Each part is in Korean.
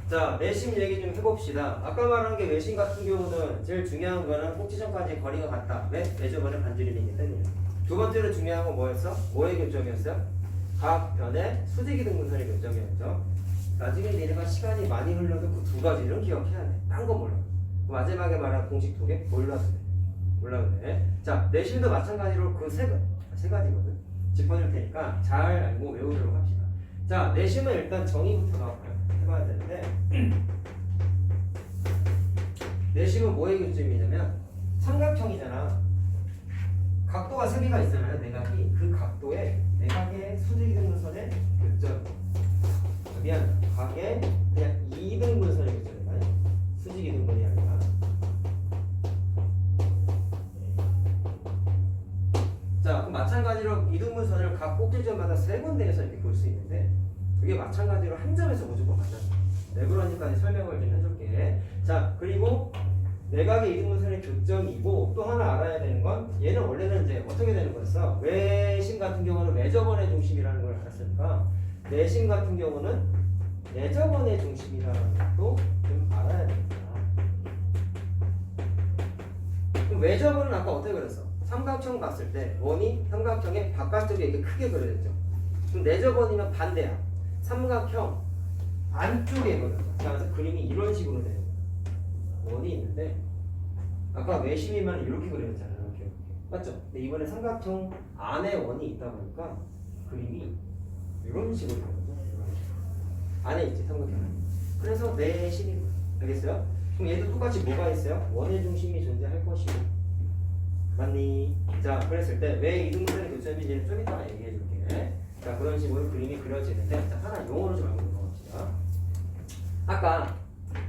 자, 내심 얘기 좀 해봅시다. 아까 말한 게 외심 같은 경우는 제일 중요한 거는 꼭지점까지 거리가 같다. 왜? 매저번의 반지름이기 때문에. 두 번째로 중요한 건 뭐였어? 뭐의 교점이었어요? 각 변의 수직이 등분선의 교점이었죠. 나중에 내가 시간이 많이 흘러도 그 두 가지는 기억해야 돼. 딴 거 몰라. 마지막에 말한 공식 두 개 몰라도 돼. 몰라도 돼. 자, 내심도 마찬가지로 그 세 가지거든. 짚어줄 테니까 잘 알고 외우도록 합시다. 자, 내심은 일단 정의부터 해봐야 되는데 내심은 뭐의 교점이냐면 삼각형이잖아. 각도가 세 개가 있잖아요. 내각이. 그 각도에 내각의 수직이 등분선의 교점. 미안. 각의 그냥 이등분선의 교점이다. 수직이 등분이 아니라. 자, 그럼 마찬가지로 이등분선을 각 꼭지점마다 세 군데에서 이렇게 볼 수 있는데 그게 마찬가지로 한 점에서 무조건 맞아. 왜 그런지까지 설명을 좀 해줄게. 자, 그리고 내각의 이등분선의 교점이고 또 하나 알아야 되는 건 얘는 원래는 이제 어떻게 되는 거였어? 외심 같은 경우는 외접원의 중심이라는 걸 알았으니까 내심 같은 경우는 내접원의 중심이라는 것도 좀 알아야 됩니다. 그럼 외접원은 아까 어떻게 그렸어? 삼각형 봤을 때 원이 삼각형의 바깥쪽에 이렇게 크게 그려졌죠. 그럼 내접원이면 반대야. 삼각형 안쪽에 그려져. 자, 그래서 그림이 이런 식으로 돼요. 원이 있는데 아까 외심이면 이렇게 그려졌잖아요. 이렇게. 맞죠? 근데 이번에 삼각형 안에 원이 있다 보니까 그림이 이런 식으로 되거든요. 안에 있지, 삼각형 안에. 그래서 내심이 알겠어요? 그럼 얘도 똑같이 뭐가 있어요? 원의 중심이 존재할 것이고 맞니? 자, 그랬을 때 왜 이등분선의 교점인지는 좀 이따가 얘기해 줄게. 자, 그런 식으로 그림이 그려지는데 자, 하나 용어로 좀 알고 넘어갑시다. 아까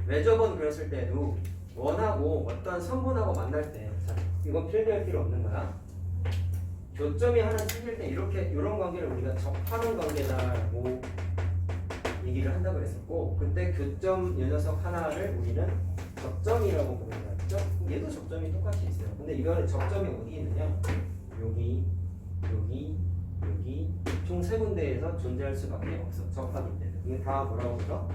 외접원 그렸을 때도 원하고 어떤 선분하고 만날 때 자, 이건 필기할 필요 없는 거야. 교점이 하나 생길 때 이렇게 이런 관계를 우리가 접하는 관계다라고 얘기를 한다고 그랬었고 그때 교점 이 녀석 하나를 우리는 접점이라고 부른다 했죠. 얘도 접점이 똑같이 있어요. 근데 이거는 접점이 어디 있느냐? 여기, 여기, 여기 총 세 군데에서 존재할 수밖에 없어. 접하기 때문에. 이게 다 뭐라고 그러죠?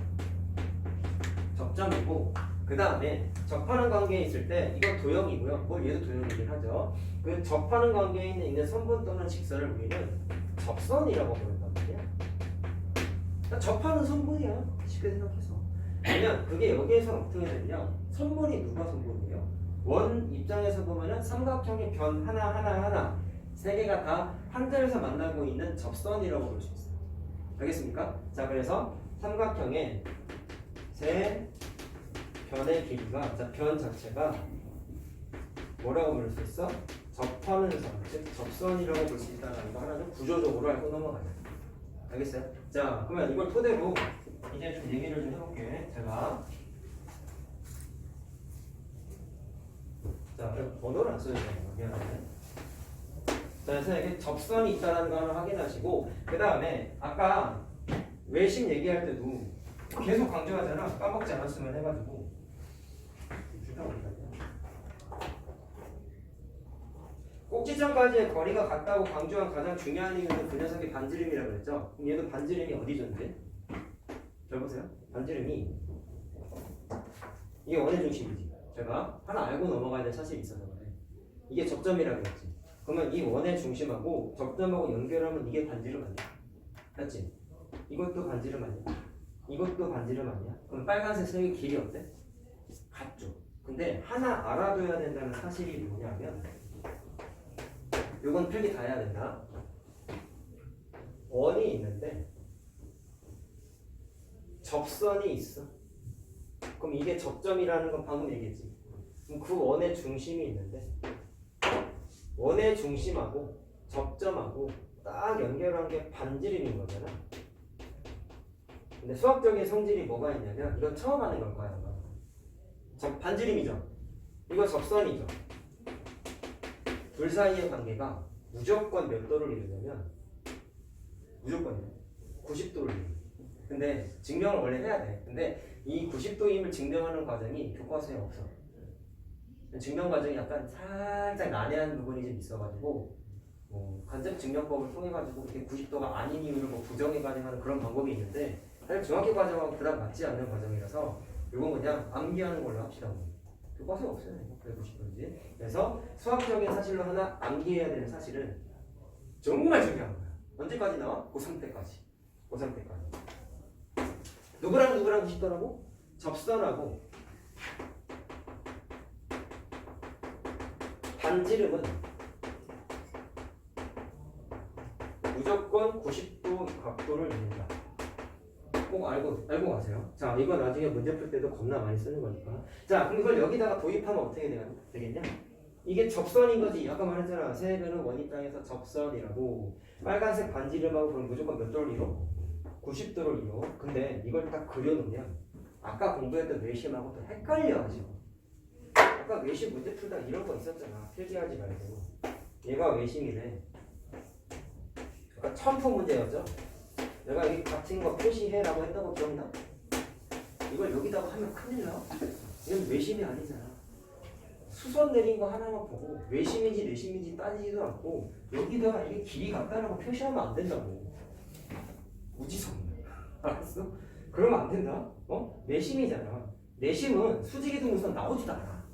접점이고 그 다음에 접하는 관계에 있을 때 이건 도형이고요. 뭐 얘도 도형이긴 하죠. 그 접하는 관계에 있는 선분 또는 직선을 우리는 접선이라고 부른단 말이야. 그러니까 접하는 선분이야. 쉽게 생각해서. 그러면 그게 여기에서 어떻게 되냐? 선분이 누가 선분이에요? 원 입장에서 보면은 삼각형의 변 하나 세 개가 다 한 점에서 만나고 있는 접선이라고 볼 수 있어요. 알겠습니까? 자, 그래서 삼각형의 세 변의 길이가 자, 변 자체가 뭐라고 부를 수 있어? 접하는 선, 즉 접선이라고 볼 수 있다는 거 하나 좀 구조적으로 알고 넘어가요. 알겠어요? 자, 그러면 이걸 토대로 이제 좀 얘기를 좀 해볼게. 제가 자, 번호를 안 써야 되네요. 미안하네. 자, 그래서 이게 접선이 있다는 거 하나 확인하시고 그 다음에 아까 외심 얘기할 때도 계속 강조하잖아. 까먹지 않았으면 해가지고 꼭지점까지의 거리가 같다고 강조한 가장 중요한 이유는 그 녀석이 반지름이라고 그랬죠. 그럼 얘도 반지름이 어디 존재? 잘 보세요. 반지름이 이게 원의 중심이지. 제가 하나 알고 넘어가야 될 사실이 있어서 그래. 이게 접점이라고 했지. 그러면 이 원의 중심하고 접점하고 연결하면 이게 반지름 아니야? 맞지? 이것도 반지름 아니야? 이것도 반지름 아니야? 그럼 빨간색 색의 길이 어때? 같죠. 근데 하나 알아둬야 된다는 사실이 뭐냐면 요건 필기 다 해야 된다. 원이 있는데 접선이 있어. 그럼 이게 접점이라는 건 방금 얘기했지. 그럼 그 원의 중심이 있는데 원의 중심하고 접점하고 딱 연결한 게 반지름인 거잖아. 근데 수학적인 성질이 뭐가 있냐면 이건 처음 하는 걸 거야. 반지름이죠. 이거 접선이죠. 둘 사이의 관계가 무조건 몇 도를 이루냐면 무조건이에요. 90도를 이루요. 근데 증명을 원래 해야 돼. 근데 이 90도임을 증명하는 과정이 교과서에 없어. 증명 과정이 약간 살짝 난해한 부분이 좀 있어가지고 간접 증명법을 통해 가지고 이렇게 90도가 아닌 이유를 뭐 부정해 가지고 하는 그런 방법이 있는데 사실 중학교 과정하고 그다음 맞지 않는 과정이라서 이건 그냥 암기하는 걸로 합시다. 교과서 없어요. 그래도 싶은지. 그래서 수학적인 사실로 하나 암기해야 되는 사실은 정말 중요한 거야. 언제까지 나와? 고3 때까지. 고3 때까지. 누구랑 90도라고? 접선하고 반지름은 무조건 90도 각도를 이룬다. 꼭 알고 가세요. 자, 이거 나중에 문제 풀 때도 겁나 많이 쓰는 거니까. 자, 그럼 이걸 여기다가 도입하면 어떻게 되겠냐? 이게 접선인 거지. 아까 말했잖아. 세배는 원이 땅에서 접선이라고. 빨간색 반지름하고 그럼 무조건 몇 도를 이뤄? 90도를 이뤄. 근데 이걸 딱 그려놓으면 아까 공부했던 외심하고 또 헷갈려가지고. 아까 외심 문제 풀다 이런 거 있었잖아. 필기하지 말고. 얘가 외심이래. 약간 첨프 문제였죠? 내가 여기 같은 거 표시해라고 했던 거 기억나? 이걸 여기다가 하면 큰일 나. 이건 외심이 아니잖아. 수선 내린 거 하나만 보고 외심인지 내심인지 따지지도 않고 여기다가 이게 길이 같다라고 표시하면 안 된다고. 무지성. 알았어? 그러면 안 된다. 내심이잖아. 내심은 수직이등분선 나오지도 않아.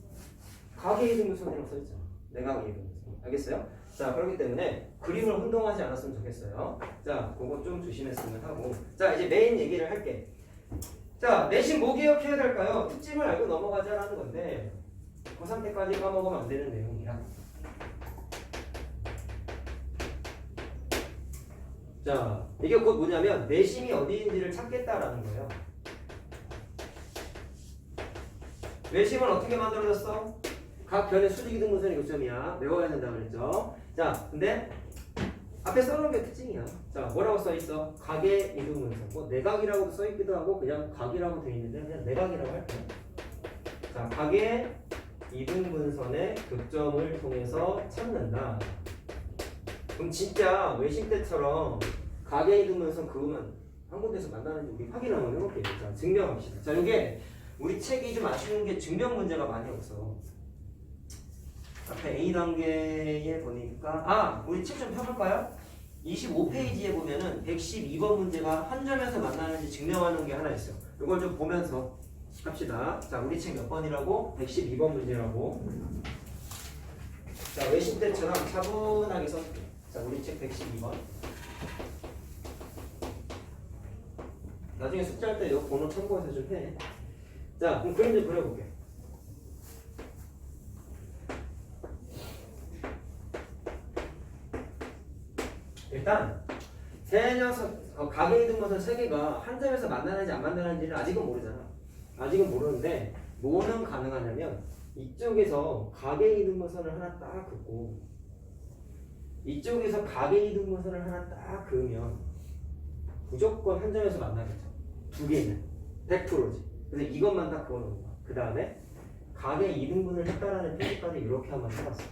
가계이등분선이라고 써있잖아. 내각이등분선. 알겠어요? 자, 그렇기 때문에 그림을 혼동하지 않았으면 좋겠어요. 자, 그거 좀 조심했으면 하고. 자, 이제 메인 얘기를 할게. 자, 내심 뭐 기억해야 될까요? 특징을 알고 넘어가자라는 건데 고3 때까지 까먹으면 안 되는 내용이야. 자, 이게 곧 뭐냐면 내심이 어디인지를 찾겠다라는 거예요. 내심은 어떻게 만들어졌어? 각 변의 수직이등분선의 교점이야. 외워야 된다고 그랬죠. 자, 근데 앞에 써놓은 게 특징이야. 자, 뭐라고 써있어? 각의 이등분선. 뭐 내각이라고도 써있기도 하고 그냥 각이라고 돼 있는데 그냥 내각이라고 할게요. 자, 각의 이등분선의 교점을 통해서 찾는다. 그럼 진짜 외심 때처럼 각의 이등분선 그으면 한 군데서 만나는지 우리 확인 한번 해볼게요. 자, 증명합시다. 자, 이게 우리 책이 좀 아쉬운 게 증명 문제가 많이 없어. 앞에 A 단계에 보니까 우리 책 좀 펴볼까요? 25페이지에 보면은 112번 문제가 한 점에서 만나는지 증명하는 게 하나 있어요. 이걸 좀 보면서 합시다. 자, 우리 책 몇 번이라고? 112번 문제라고. 자, 외심 때처럼 차분하게 써줄게. 자, 우리 책 112번. 나중에 숙제할 때 이 번호 참고해서 좀 해. 자, 그럼 그림 좀 그려볼게. 일단 세 녀석 각의 이등분선 세 개가 한 점에서 만나는지 안 만나는지는 아직은 모르잖아. 아직은 모르는데 뭐는 가능하냐면 이쪽에서 각의 이등분선을 하나 딱 긋고 이쪽에서 각의 이등분선을 하나 딱 그으면 무조건 한 점에서 만나겠죠. 두 개는 100%지. 그래서 이것만 딱 그어놓은 거야. 그 다음에 각의 이등분을 했다라는 표시까지 이렇게 한번 해봤어.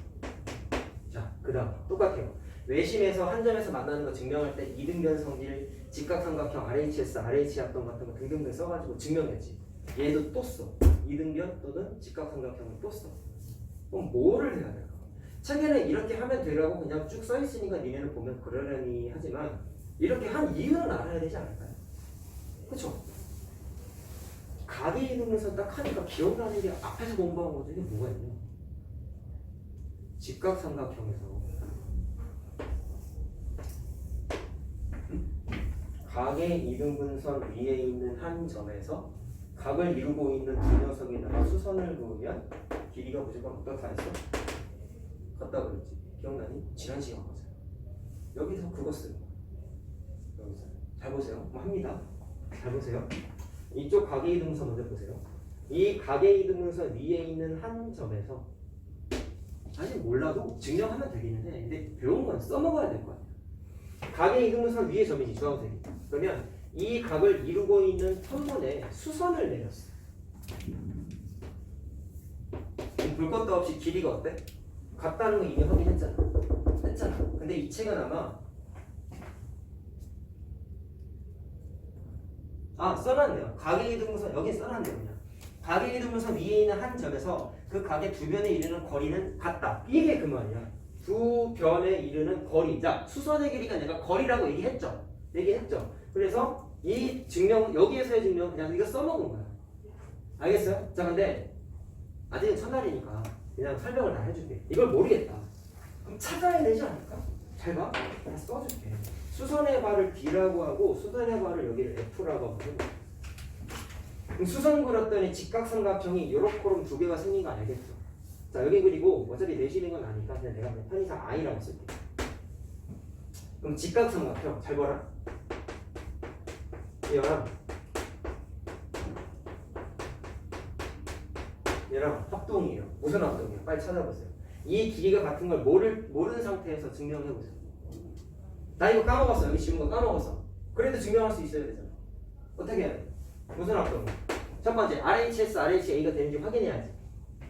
자, 그 다음 똑같아요. 외심에서 한 점에서 만나는 거 증명할 때 이등변 성질, 직각삼각형, RHS, RH 합동 같은 거 등등등 써가지고 증명했지. 얘도 또 써. 이등변 또는 직각삼각형을 또 써. 그럼 뭐를 해야 될까? 책에는 이렇게 하면 되라고 그냥 쭉 써있으니까 니네는 보면 그러려니 하지만 이렇게 한 이유는 알아야 되지 않을까요? 그쵸? 각의 이등분선 딱 하니까 기억나는 게 앞에서 공부한 거 중에 뭐가 있냐? 직각삼각형에서 각의 이등분선 위에 있는 한 점에서 각을 이루고 있는 두 녀석에다가 수선을 그으면 길이가 무조건 어떻다 했어? 같다 그랬지. 기억나니? 지난 시간 보세요. 여기서 그거 쓰는 거야. 여기서 잘 보세요. 뭐 합니다. 잘 보세요. 이쪽 각의 이등분선 먼저 보세요. 이 각의 이등분선 위에 있는 한 점에서 사실 몰라도 증명하면 되기는 해. 근데 배운 건 써먹어야 될 거 아니야. 각의 이등분선 위에 점이지, 주황색이. 그러면 이 각을 이루고 있는 편문에 수선을 내렸어. 볼 것도 없이 길이가 어때? 같다는 거 이미 확인했잖아. 근데 이 책은 아마 써놨네요. 각의 이등분선 여기 써놨네요. 그냥 각의 이등분선 위에 있는 한 점에서 그 각의 두 변에 이르는 거리는 같다. 이게 그 말이야. 두 변에 이르는 거리. 자, 수선의 길이가 내가 거리라고 얘기했죠. 그래서 이 증명, 여기에서의 증명은 그냥 이거 써먹은 거야. 알겠어요? 자, 근데 아직은 첫날이니까 그냥 설명을 다 해줄게. 이걸 모르겠다. 그럼 찾아야 되지 않을까? 잘 봐. 그냥 써줄게. 수선의 발을 B라고 하고 수선의 발을 여기를 F라고 하고. 그럼 수선 그렸더니 직각삼각형이 요렇게럼 두 개가 생긴 거 알겠죠? 자, 여기 그리고 어차피 내시는 건 아니까 그냥 내가 편의상 I라고 쓸게. 그럼 직각삼각형 잘 봐라. 얘랑 합동이에요. 무슨 합동이에요? 빨리 찾아보세요. 이 길이가 같은 걸 모르는 상태에서 증명해보세요. 나 이거 까먹었어. 여기 지운 거 까먹었어. 그래도 증명할 수 있어야 되잖아. 어떻게 해야 돼? 무슨 합동이야? 첫 번째, RHS, RHA가 되는지 확인해야지.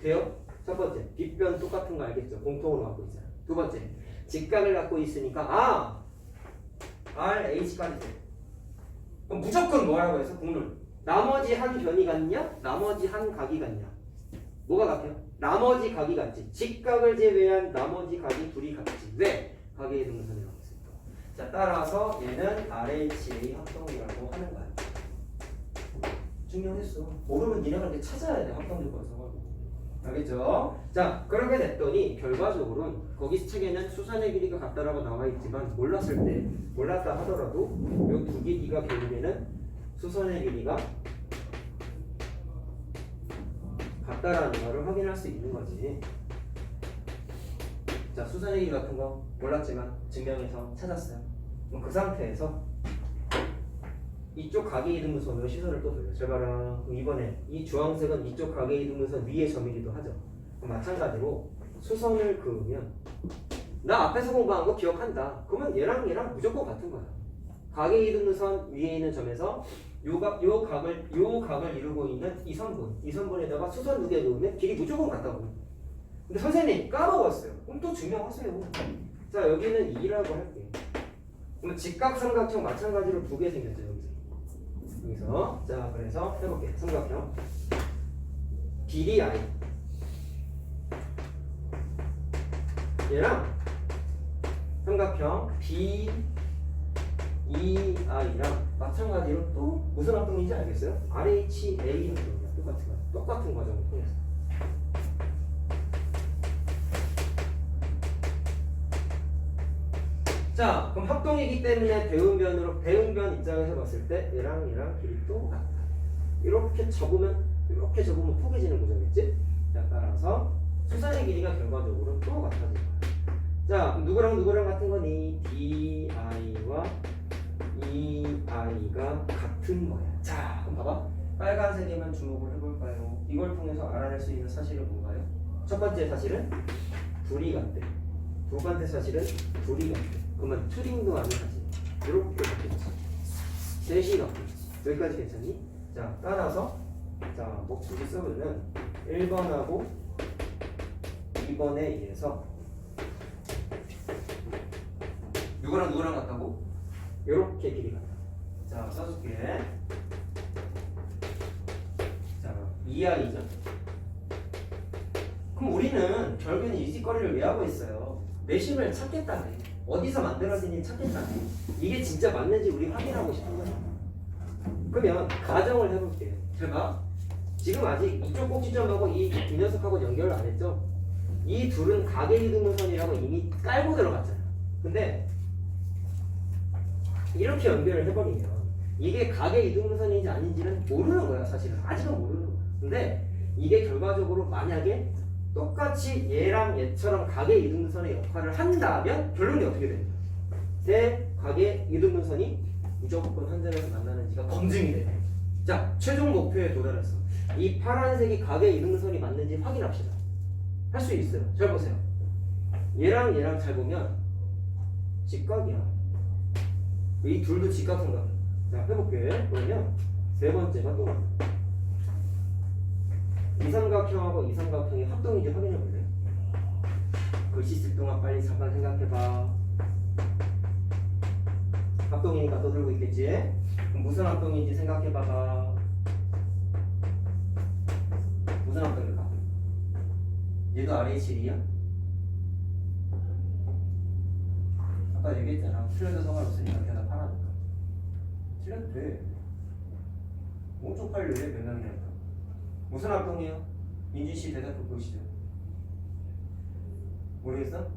돼요? 첫 번째, 빗변 똑같은 거 알겠죠? 공통으로 갖고 있잖아. 두 번째, 직각을 갖고 있으니까 RH까지 돼. 그럼 무조건 뭐라고 해서 국룰. 나머지 한 변이 같냐? 나머지 한 각이 같냐? 뭐가 같아요? 나머지 각이 같지. 직각을 제외한 나머지 각이 둘이 같지. 왜? 각의 동선이라고 했으니까. 자, 따라서 얘는 RHA 합동이라고 하는 거야. 증명했어. 모르면 니네가 이제 찾아야 돼. 합동될 거여서. 알겠죠? 자, 그렇게 됐더니 결과적으로는 거기 책에는 수선의 길이가 같다라고 나와 있지만 몰랐다 하더라도 이 두 길이가 결국에는 수선의 길이가 같다라는 것을 확인할 수 있는 거지. 자, 수선의 길이 같은 거 몰랐지만 증명해서 찾았어요. 그럼 그 상태에서 이쪽 각의 이등분선으로 시선을 또 돌려. 잘 봐라. 그럼 이번에 이 주황색은 이쪽 각의 이등분선 위의 점이기도 하죠. 그럼 마찬가지로 수선을 그으면 나 앞에서 공부한 거 기억한다. 그러면 얘랑 무조건 같은 거야. 각의 이등분선 위에 있는 점에서 요 각을 이루고 있는 이 선분에다가 수선 두 개 넣으면 길이 무조건 같다고. 근데 선생님 까먹었어요. 그럼 또 증명하세요. 자, 여기는 2라고 할게. 그럼 직각삼각형 마찬가지로 두 개 생겼죠. 여기서 자, 그래서 해볼게. 삼각형 길이 I 얘랑 삼각형 BEI랑 마찬가지로 또 무슨 합동인지 알겠어요? RHA 합동이야. 똑같은 과정을 통해서. 자, 그럼 합동이기 때문에 대응변 입장에서 봤을 때 얘랑 길이 또 같다. 이렇게 접으면 포개지는 구조겠지? 자, 따라서 수선의 길이가 결과적으로 또 같아질 거야. 자, 그럼 누구랑 같은 거니? DI와 EI가 같은 거야. 자, 그럼 봐봐. 빨간색에만 주목을 해볼까요? 이걸 통해서 알아낼 수 있는 사실은 뭔가요? 첫 번째 사실은 둘이 같대. 두 번째 사실은 둘이 같대. 그러면 투링도 아닌 사실. 이렇게 같겠지. 셋이 같겠지. 여기까지 괜찮니? 자, 따라서 자, 뭐 굳이 써보면 1번하고 2번에 의해서 누구랑 같다고? 이렇게 길이 같다. 자, 써줄게. 자, 2i죠. 그럼 우리는 결국에는 이직거리를 왜 하고 있어요? 내심을 찾겠다네. 어디서 만들어진지 찾겠다네. 이게 진짜 맞는지 우리 확인하고 싶은 거야. 그러면 가정을 해볼게요. 제가 지금 아직 이쪽 꼭지점하고 이 녀석하고 연결을 안 했죠? 이 둘은 각의 이등분선이라고 이미 깔고 들어갔잖아요. 근데 이렇게 연결을 해버리면 이게 각의 이등분선인지 아닌지는 모르는 거야. 사실은 아직은 모르는 거야. 근데 이게 결과적으로 만약에 똑같이 얘랑 얘처럼 각의 이등분선의 역할을 한다면 결론이 어떻게 됩니까? 대각의 이등분선이 무조건 한 점에서 만나는지가 검증이 돼. 자, 최종 목표에 도달했어. 이 파란색이 각의 이등분선이 맞는지 확인합시다. 할 수 있어요. 잘 보세요. 얘랑 잘 보면 직각이야. 이 둘도 직각삼각. 자, 해볼게. 그러면 세 번째가 또 이 삼각형하고 이 삼각형이 합동인지 확인해볼래? 글씨 쓸 동안 빨리 잠깐 생각해봐. 합동이니까 떠들고 있겠지? 그럼 무슨 합동인지 생각해봐봐. 무슨 합동일까? 얘도 RH1이야? 아까 얘기했잖아. 틀려도 상관없으니까 걔가 파라니까. 틀려도 돼. 뭐 쪽팔려 맨날 그냥. 무슨 합동이에요? 민지씨 대답해 보시죠. 모르겠어?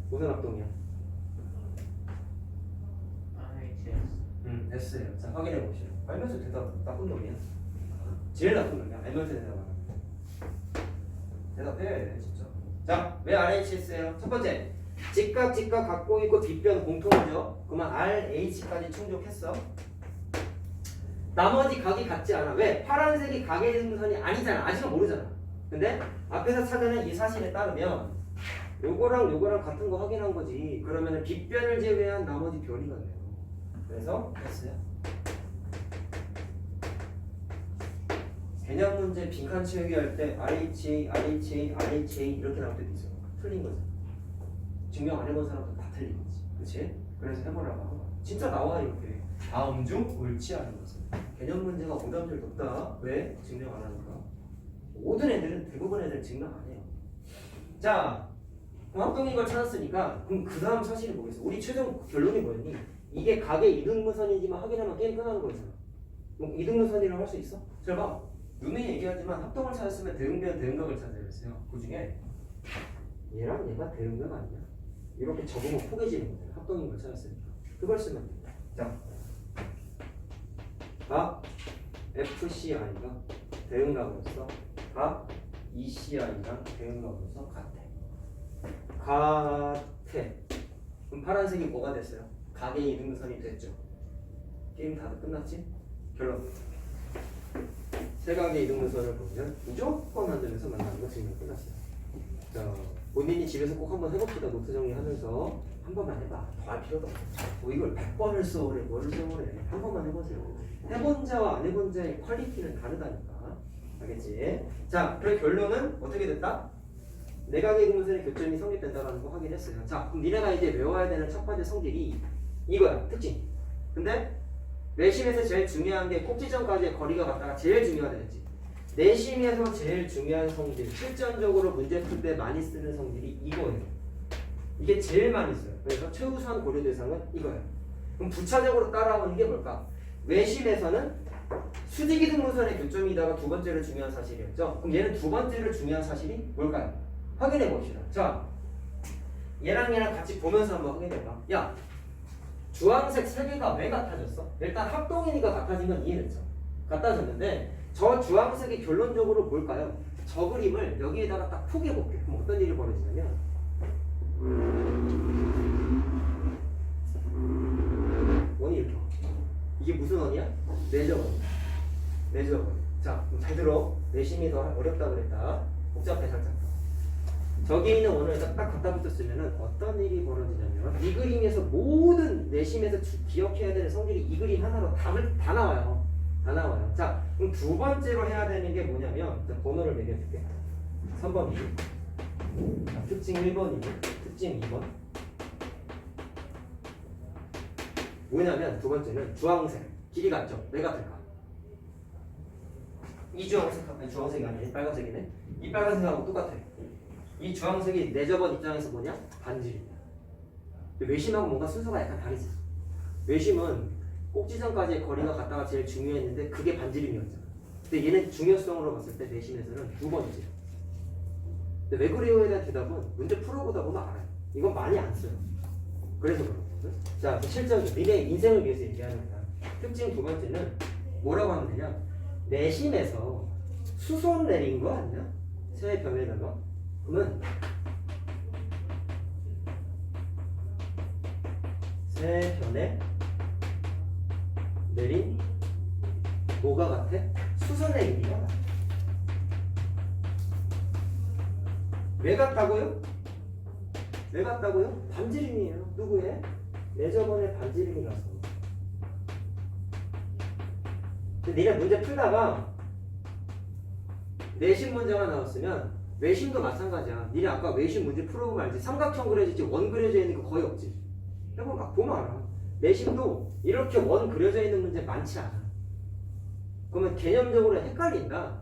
무슨 합동이야? S예요. 자, 확인해 보시죠. 알면서 대답 나쁜 놈이야. 제일 나쁜 놈이야. 알면서 대답하는. 대답해 진짜. 자, 왜 RHS예요? 첫 번째, 직각 갖고 있고 뒷변 공통이죠. 그러면 RH까지 충족했어. 나머지 각이 같지 않아. 왜? 파란색이 각의 등선이 아니잖아. 아직은 모르잖아. 근데 앞에서 찾아낸 이 사실에 따르면 요거랑 요거랑 같은 거 확인한 거지. 그러면 뒷변을 제외한 나머지 변이가 돼요. 그래서 S야. 개념 문제 빈칸 채우기 할 때 RHA 이렇게 나올 때도 있어. 틀린 거지. 증명 안 해본 사람도 다 틀린 거지. 그치? 그래서 해보라고 하고. 진짜 나와 이렇게. 다음 중 옳지 않은 것은. 개념 문제가 오답률 높다. 왜? 증명 안 하니까. 모든 애들은 대부분 애들은 증명 안 해요. 자, 합동인 걸 찾았으니까 그럼 그 다음 사실이 뭐겠어? 우리 최종 결론이 뭐였니? 이게 각의 이등분선이지만 확인하면 게임 끝나는 거잖아. 뭐 이등분선이라고 할 수 있어? 잘 봐. 눈에 얘기하지만 합동을 찾았으면 대응변, 대응각을 찾아야 했어요. 그 중에 얘랑 얘가 대응각 아니야? 이렇게 적으면 포개지는 거잖아. 합동인 걸 찾았으니까. 그걸 쓰면 돼. 자, 가 FCI가 대응각으로서 가 ECI랑 대응각으로서 같아. 같아. 그럼 파란색이 뭐가 됐어요? 각의 이등분선이 됐죠. 게임 다 끝났지? 결론. 세 각의 이등분선을 보면 무조건 만들면서 만나는 거 지금 끝났어요. 자, 본인이 집에서 꼭 한번 해봅시다. 노트 정리하면서 한 번만 해봐. 더 할 필요도 없어. 뭐 이걸 100번을 써오래, 뭐를 써오래. 한 번만 해보세요. 해본 자와 안 해본 자의 퀄리티는 다르다니까. 알겠지? 자, 그럼 결론은 어떻게 됐다? 내각의 이등분선의 교점이 성립된다는 거 확인했어요. 자, 그럼 니네가 이제 외워야 되는 첫 번째 성질이 이거야. 특징. 근데 내심에서 제일 중요한 게 꼭지점까지의 거리가 같다가 제일 중요하다 했지. 내심에서 제일 중요한 성질, 실전적으로 문제 풀 때 많이 쓰는 성질이 이거예요. 이게 제일 많이 써요. 그래서 최우수한 고려 대상은 이거예요. 그럼 부차적으로 따라오는 게 뭘까? 외심에서는 수직이등분선의 교점이다가 두 번째로 중요한 사실이었죠. 그럼 얘는 두 번째로 중요한 사실이 뭘까요? 확인해 봅시다. 자, 얘랑 같이 보면서 한번 확인해봐. 야, 주황색 세 개가 왜 같아졌어? 일단 합동이니까 같아진 건 이해됐죠. 같아졌는데 저 주황색이 결론적으로 뭘까요? 저 그림을 여기에다가 딱 푸게볼게. 그럼 어떤 일이 벌어지냐면 원이 이렇게. 이게 무슨 원이야? 내저원. 내저원. 자, 그럼 잘 들어. 내심이 더 어렵다 그랬다. 복잡해 살짝. 저기 있는 원을 딱 갖다 붙였으면 어떤 일이 벌어지냐면 이 그림에서 모든 내심에서 기억해야 되는 성질이 이 그림 하나로 다 나와요. 다 나와요. 자, 그럼 두 번째로 해야 되는 게 뭐냐면 번호를 매겨줄게. 3번이 특징 1번이고 특징 2번. 뭐냐면 두 번째는 주황색 길이 같죠? 왜 같을까? 이 주황색, 아니 주황색이 아니네, 빨간색이네. 이 빨간색하고 똑같아. 이 주황색이 내저번 입장에서 뭐냐? 반지름이야. 외심하고 뭔가 순서가 약간 다르지. 외심은 꼭지점까지의 거리가 같다가 제일 중요했는데 그게 반지름이었잖아. 근데 얘는 중요성으로 봤을 때 내심에서는 두 번째. 근데 왜 그래요에 대한 대답은 문제 풀어보다 보면 알아요. 이건 많이 안 써요. 그래서 그렇거든. 자, 실전 니네 인생을 위해서 얘기하는 거야. 특징 두 번째는 뭐라고 하면 되냐? 내심에서 수선 내린 거 아니야? 세 변에다가. 그러면 세 변에 내린 뭐가 같아? 수선 내린 거야. 왜 같다고요? 왜 같다고요? 반지름이에요. 누구의? 내저번에 반지름이라서. 근데 니네 문제 풀다가 내심 문제가 나왔으면 외심도 마찬가지야. 니네 아까 외심 문제 풀어보면 알지. 삼각형 그려지지 원 그려져 있는 거 거의 없지. 해보면 막 보면 알아. 내심도 이렇게 원 그려져 있는 문제 많지 않아. 그러면 개념적으로 헷갈린다.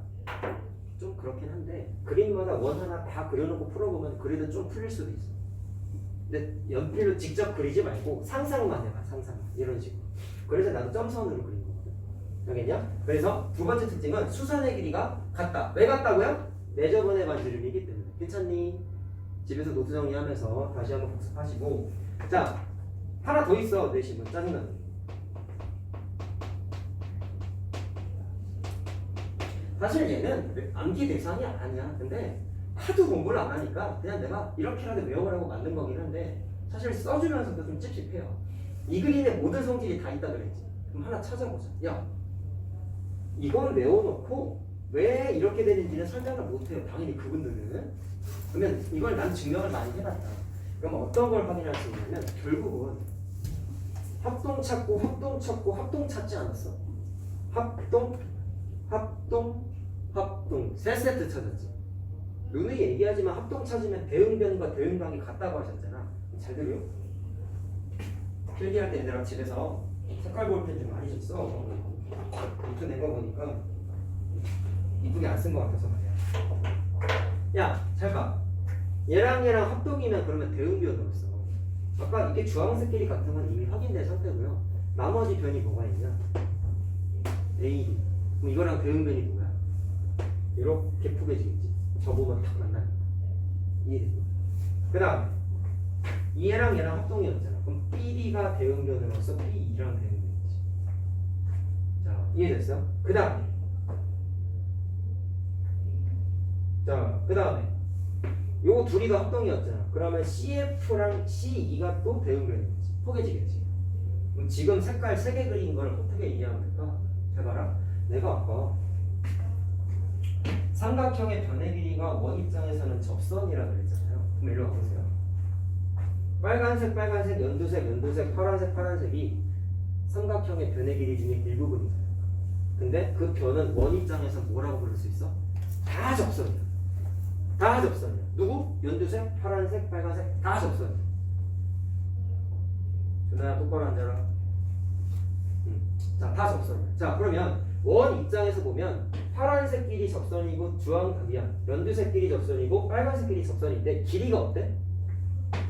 좀 그렇긴 한데 그림마다 원 하나 다 그려놓고 풀어보면 그래도 좀 풀릴 수도 있어. 근데 연필로 직접 그리지 말고 상상만 해봐. 상상만. 이런 식으로. 그래서 나도 점선으로 그린 거거든. 알겠냐? 그래서 두 번째 특징은 수선의 길이가 같다. 왜 같다고요? 내저번의 반지름이기 때문에. 괜찮니? 집에서 노트 정리하면서 다시 한번 복습하시고. 자, 하나 더 있어. 내심은 짜증나는. 사실 얘는 암기 대상이 아니야. 근데 하도 공부를 안 하니까 그냥 내가 이렇게라도 외워보라고 만든 거긴 한데 사실 써주면서도 좀 찝찝해요. 이 그림에 모든 성질이 다 있다 그랬지. 그럼 하나 찾아보자. 야, 이건 외워놓고 왜 이렇게 되는지는 설명을 못해요. 당연히 그분들은. 그러면 이걸 난 증명을 많이 해봤다. 그럼 어떤 걸 확인할 수 있냐면 결국은 합동 찾고 합동 찾고 합동 찾지 않았어? 합동 세 세트 찾았지. 누누이 얘기하지만 합동 찾으면 대응변과 대응방이 같다고 하셨잖아. 잘 들어요? 필기할 때 얘들아 집에서 색깔 볼펜 좀 많이 줬어. 노트 낸 거 보니까 이쁘게 안 쓴 거 같아서 말이야. 야, 잘 봐. 얘랑 합동이면 그러면 대응변으로 써. 아까 이게 주황색끼리 같은 건 이미 확인된 상태고요. 나머지 변이 뭐가 있냐? A, D. 그럼 이거랑 대응변이 뭐야? 이렇게 푸개지겠지. 저보면 탁 만나는 거야. 이해되죠? 그 다음에 얘랑 합동이었잖아. 그럼 BD가 대응변으로서 B2랑 대응변이지. 자, 이해됐어? 그 다음에 요거 둘이 다 합동이었잖아. 그러면 CF랑 C2가 또 대응변이겠지. 포개지겠지. 그럼 지금 색깔 3개 그린 걸 어떻게 이해하면 될까? 잘 봐라. 내가 아까 삼각형의 변의 길이가 원 입장에서는 접선이라고 그랬잖아요. 그럼 일로 와보세요. 빨간색, 연두색, 파란색이 삼각형의 변의 길이 중에 일부분이잖아요. 근데 그 변은 원 입장에서 뭐라고 부를 수 있어? 다 접선이야. 다 접선이야. 누구? 연두색, 파란색, 빨간색 다 접선이야. 준아야 똑바로 앉아라. 자, 다 접선이야. 자, 그러면 원 입장에서 보면 파란색끼리 접선이고 연두색끼리 접선이고 빨간색끼리 접선인데 길이가 어때?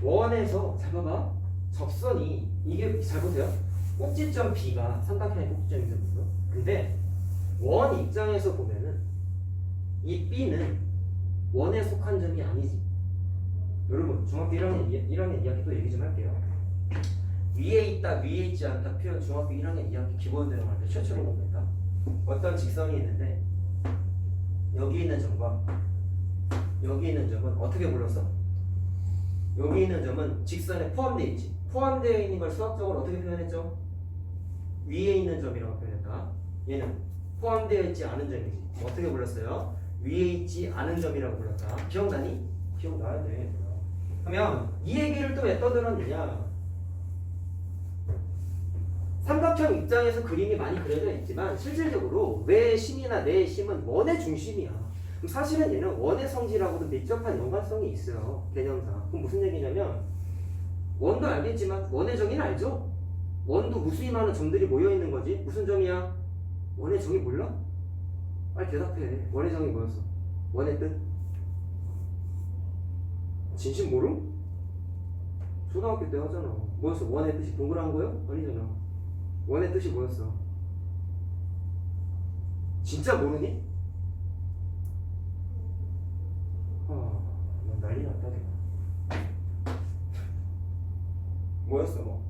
원에서 잡아봐. 접선이 이게 잘 보세요. 꼭지점 B가 삼각형의 꼭지점이거든요. 근데 원 입장에서 보면은 이 B는 원에 속한 점이 아니지. 여러분 중학교 1학년 이야기 또 얘기 좀 할게요. 위에 있다 위에 있지 않다 표현 중학교 1학년 2학기 기본 내용 할 때 최초로 봅니다. 어떤 직선이 있는데 여기 있는 점과 여기 있는 점은 어떻게 불렀어? 여기 있는 점은 직선에 포함되어 있지. 포함되어 있는 걸 수학적으로 어떻게 표현했죠? 위에 있는 점이라고 표현했다. 얘는 포함되어 있지 않은 점이지. 어떻게 불렀어요? 위에 있지 않은 점이라고 불렀다. 기억나니? 기억나야 돼. 그러면 이 얘기를 또 왜 떠들었느냐? 삼각형 입장에서 그림이 많이 그려져 있지만 실질적으로 왜 심이나 내 심은 원의 중심이야. 그럼 사실은 얘는 원의 성질하고도 밀접한 연관성이 있어요. 개념상. 그럼 무슨 얘기냐면 원도 알겠지만 원의 정의는 알죠? 원도 무수히 많은 점들이 모여있는 거지. 무슨 점이야? 원의 정의 몰라? 빨리 대답해. 원의 정의 뭐였어? 원의 뜻? 진심 모름? 초등학교 때 하잖아. 뭐였어? 원의 뜻이 동그란 거요? 아니잖아. 원의 뜻이 뭐였어? 진짜 모르니? 넌 난리 났다. 뭐였어 뭐?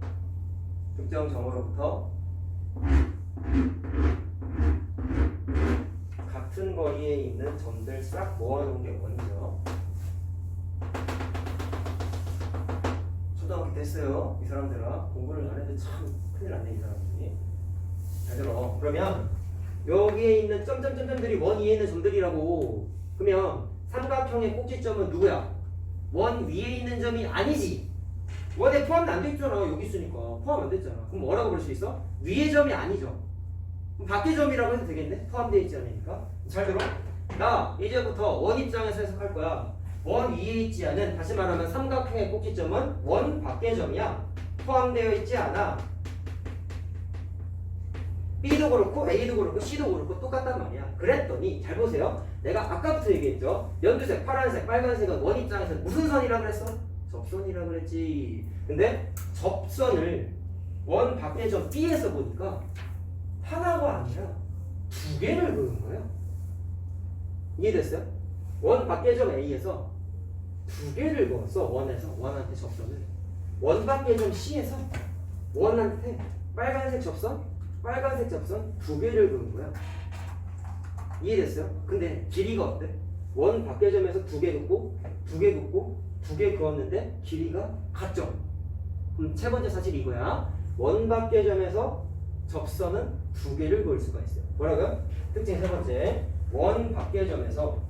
특정 점으로부터 같은 거리에 있는 점들 싹 모아놓은 게 원이죠. 초등학교 때 했어요. 이 사람들아 공부를 안 해도 참 큰일 났네 이 사람들이. 잘 들어. 그러면 여기에 있는 점점점점들이 원 위에 있는 점들이라고. 그러면 삼각형의 꼭지점은 누구야? 원 위에 있는 점이 아니지. 원에 포함 안 돼 있잖아. 여기 있으니까 포함 안 됐잖아. 그럼 뭐라고 부를 수 있어? 위의 점이 아니죠. 그럼 밖의 점이라고 해도 되겠네? 포함되어 있지 않으니까. 잘 들어. 나 이제부터 원 입장에서 해석할 거야. 원 위에 있지 않은, 다시 말하면 삼각형의 꼭지점은 원 밖의 점이야. 포함되어 있지 않아. B도 그렇고 A도 그렇고 C도 그렇고 똑같단 말이야. 그랬더니 잘 보세요. 내가 아까부터 얘기했죠. 연두색, 파란색, 빨간색은 원 입장에서 무슨 선이라고 그랬어? 접선이라 그랬지. 근데 접선을 원 밖의 B에서 보니까 하나가 아니라 두 개를 그은 거예요. 이해됐어요? 원 밖의 점 A에서 두 개를 그었어. 원에서 원한테 접선을. 원 밖의 점 C에서 원한테 빨간색 접선, 빨간색 접선 두 개를 그은 거야. 이해됐어요? 근데 길이가 어때? 원 밖의 점에서 두 개 긋고, 두 개 긋고, 두 개 그었는데 길이가 같죠? 그럼 세 번째 사실 이거야. 원 밖의 점에서 접선은 두 개를 그을 수가 있어요. 뭐라고요? 특징 세 번째. 원 밖의 점에서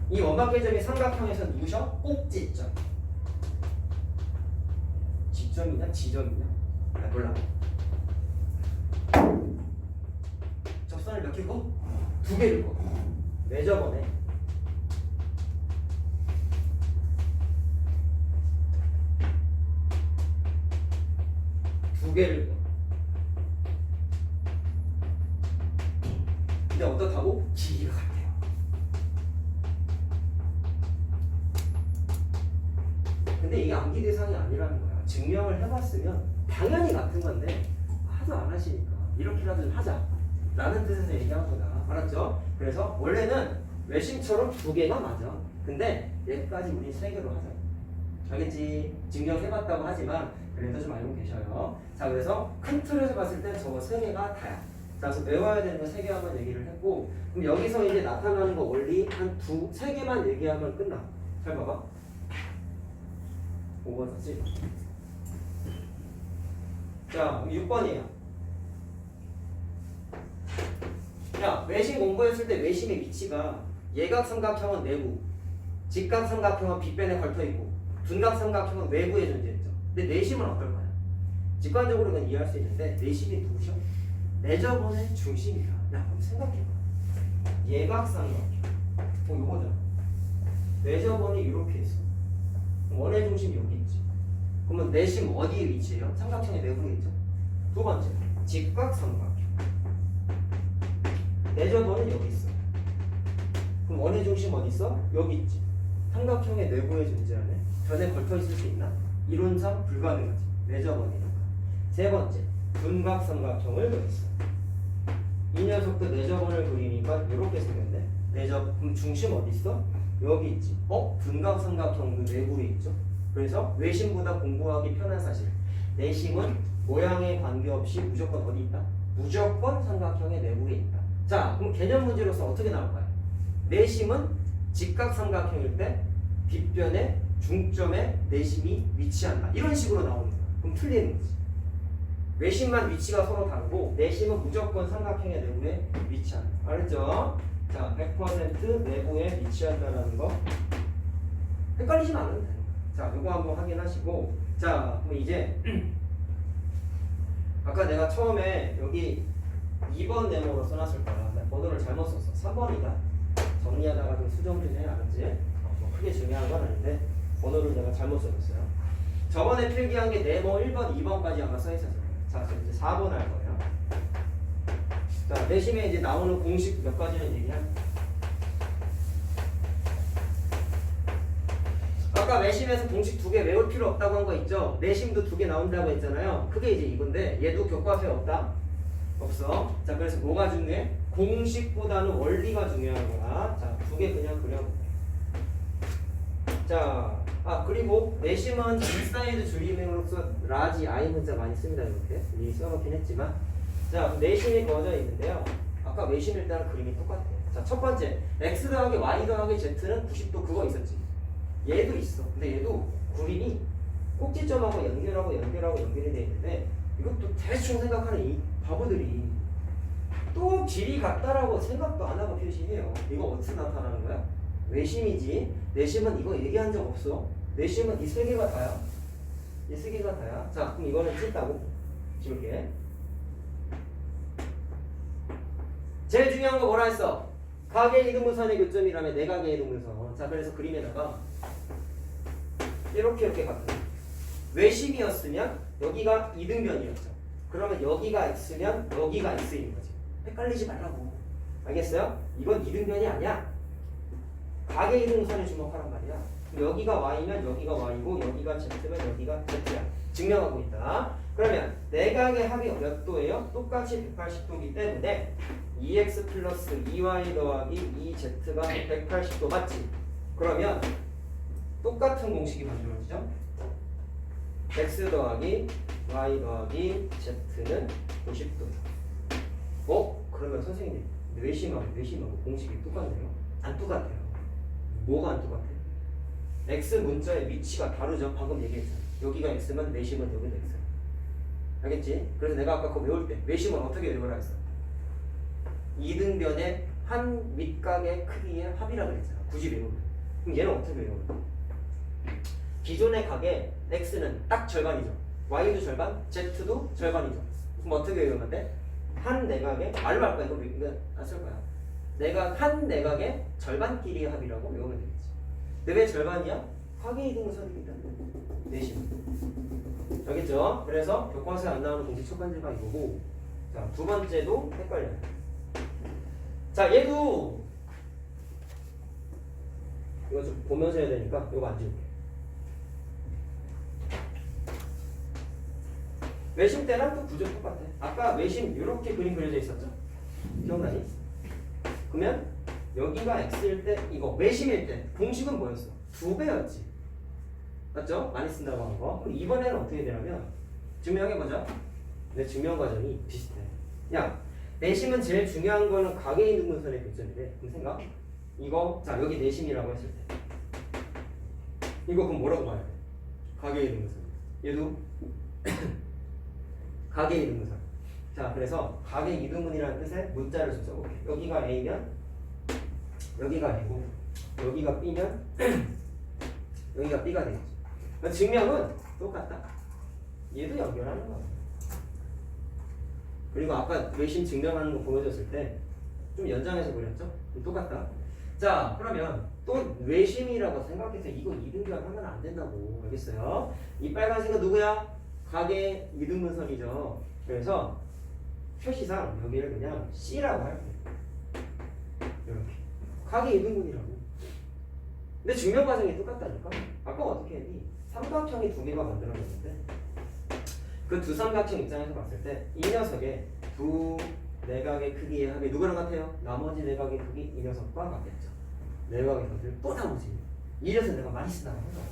이 원 밖의 점이 삼각형에서 누구셔? 꼭지점. 지점이냐 지점이냐? 아, 몰라. 접선을 몇 개 그어? 두 개를 그어. 왜 저번에 두 개를 그어. 근데 어떻다고? 길이가 같아요. 근데 이게 암기 대상이 아니라는 거야. 증명을 해봤으면 당연히 같은 건데 하도 안 하시니까 이렇게라도 좀 하자 라는 뜻에서 얘기한 거다. 알았죠? 그래서 원래는 외심처럼 두 개가 맞아. 근데 얘까지 우리 세 개로 하자. 알겠지? 증명해봤다고 하지만 그래도 좀 알고 계셔요. 자, 그래서 큰 틀에서 봤을 때 저거 세 개가 다야. 자, 그래서 외워야 되는 거 세 개 한번 얘기를 했고, 그럼 여기서 이제 나타나는 거 원리 한 세 개만 얘기하면 끝나. 잘 봐봐. 5번이지. 자, 6번이에요. 야, 외심 공부했을 때 외심의 위치가 예각삼각형은 내부, 직각삼각형은 빗변에 걸쳐있고, 둔각삼각형은 외부에 존재했죠. 근데 내심은 어떨 거야? 직관적으로 그건 이해할 수 있는데 내심이 누구셔? 내저번의 중심이야. 야, 한번 생각해봐. 예각삼각형. 요거잖아. 내저번이 이렇게 있어. 원의 중심이 여기 있지. 그러면 내심 어디에 위치해요? 삼각형의 내부에 있죠. 두 번째, 직각삼각형. 내저번은 여기 있어. 그럼 원의 중심 어디 있어? 여기 있지. 삼각형의 내부에 존재하네. 변에 걸쳐 있을 수 있나? 이론상 불가능하지. 내저번이니까. 세 번째, 둔각삼각형을 그렸어. 이 녀석도 내저번을 그리니까 이렇게 생겼네. 그럼 중심 어디 있어? 여기 있지. 둔각삼각형도 내부에 있죠. 그래서 외심보다 공부하기 편한 사실. 내심은 모양에 관계없이 무조건 어디 있다? 무조건 삼각형의 내부에 있다. 자, 그럼 개념 문제로서 어떻게 나올 거야? 내심은 직각삼각형일 때 빗변의 중점에 내심이 위치한다. 이런 식으로 나오는 거야. 그럼 틀리는 거지. 외심만 위치가 서로 다르고 내심은 무조건 삼각형의 내부에 위치한다. 알았죠? 자, 100% 내부에 위치한다라는 거 헷갈리지 않으면 돼요. 자, 이거 한번 확인하시고, 자, 그럼 이제 아까 내가 처음에 여기 2번 네모로 써놨을 거야. 나 번호를 잘못 썼어. 3번이다. 정리하다가 좀 수정 좀 해. 알았지? 뭐 크게 중요한 건 아닌데 번호를 내가 잘못 써줬어요. 저번에 필기한 게 네모 1번, 2번까지 아마 써있었을 거예요. 자, 그럼 이제 4번 할 거예요. 자, 내심에 이제 나오는 공식 몇 가지는 얘기할게요. 아까 내심에서 공식 두 개 외울 필요 없다고 한 거 있죠? 내심도 두 개 나온다고 했잖아요. 그게 이제 이건데 얘도 교과서에 없다? 없어. 자, 그래서 뭐가 중요해? 공식보다는 원리가 중요한 거야. 자, 두 개 그냥 그려볼게. 자, 그리고 내심은 인사이드 줄임으로써 라지 I 문자 많이 씁니다. 이렇게 미리 써놓긴 했지만, 자, 내심이 그어져 있는데요. 아까 외심일 때랑 그림이 똑같아요. 자, 첫 번째 x 더하기 y 더하기 z는 90도 그거 있었지. 얘도 있어. 근데 얘도 그림이 꼭지점하고 연결이 돼 있는데, 이것도 대충 생각하는 이 바보들이 또 길이 같다라고 생각도 안 하고 표시해요. 이거 어떻게 나타나는 거야? 외심이지. 내심은 이거 얘기한 적 없어. 내심은 이 세 개가 다야. 이 세 개가 다야. 자, 그럼 이거는 찍다고 지울게. 제일 중요한 거 뭐라 했어? 각의 이등분선의 교점이라며 내각의 이등분선. 자, 그래서 그림에다가 이렇게 같은 외심이었으면 여기가 이등변이었죠. 그러면 여기가 x면 여기가 x인 거지. 헷갈리지 말라고. 알겠어요? 이건 이등변이 아니야. 가계 이동선에 주목하란 말이야. 여기가 y면 여기가 y고 여기가 z면 여기가 z야. 증명하고 있다. 그러면 내각의 합이 몇 도예요? 똑같이 180도이기 때문에 2x 플러스 2y 더하기 2z가 180도 맞지? 그러면 똑같은 공식이 만들어지죠? x 더하기 y 더하기 z는 90도. 그러면 선생님 외심하고 공식이 똑같네요? 안 똑같아요. 뭐가 안 똑같아요? x 문자의 위치가 다르죠? 방금 얘기했잖아. 여기가 x면 외심은 여기도 x. 알겠지? 그래서 내가 아까 그거 외울 때 외심은 어떻게 외우라 했어? 이등변의 한 밑각의 크기의 합이라고 했잖아. 굳이 외우면. 그럼 얘는 어떻게 외우는? 기존의 각의 x는 딱 절반이죠. y도 절반, z도 절반이죠. 그럼 어떻게 외우면 돼? 한 내각의 말로 할 거야. 이거 안 쓸 거야. 한 내각의 절반끼리의 합이라고 외우면 되겠지. 근데 왜 절반이야? 화계 이등분선이기 때문에 내심. 알겠죠? 그래서 교과서에 안 나오는 공식 첫 번째가 이거고, 자, 두 번째도 헷갈려요. 자, 얘도 이거 좀 보면서 해야 되니까 이거 안 지울게. 외심 때랑 또 구조 똑같아. 아까 외심 이렇게 그림 그려져 있었죠? 기억나니? 그러면 여기가 x일 때 이거 외심일 때 공식은 뭐였어? 2배였지. 맞죠? 많이 쓴다고 한 거. 그럼 이번에는 어떻게 되냐면 증명해보자. 내 증명 과정이 비슷해. 야, 내심은 제일 중요한 거는 가계 이등분선의 교점이래. 그럼 생각? 이거 자 여기 내심이라고 했을 때 이거 그럼 뭐라고 봐야 돼? 가계 이등분선. 얘도 가계 이등분선. 자, 그래서 가계 이등분이라는 뜻의 문자를 좀 써볼게. 여기가 A면 여기가 A고 여기가 B면 여기가 B가 되겠죠. 그러니까 증명은 똑같다. 얘도 연결하는 거야. 그리고 아까 외심 증명하는 거 보여줬을 때 좀 연장해서 그렸죠? 똑같다. 자, 그러면 또 외심이라고 생각해서 이거 이등변 하면 안 된다고. 알겠어요? 이 빨간색은 누구야? 가계 이등분선이죠. 그래서 표시상 여기를 그냥 C라고 할게요. 이렇게 가계 이등분이라고. 근데 증명 과정이 똑같다니까. 아까 어떻게 했니? 삼각형이 두 개가 만들어졌는데 그 두 삼각형 입장에서 봤을 때 이 녀석의 두 내각의 크기의 합이 누구랑 같아요? 나머지 내각의 크기 이 녀석과 같겠죠. 내각의 크기를 또 나머지. 이래서 내가 많이 쓴다고 한 거야.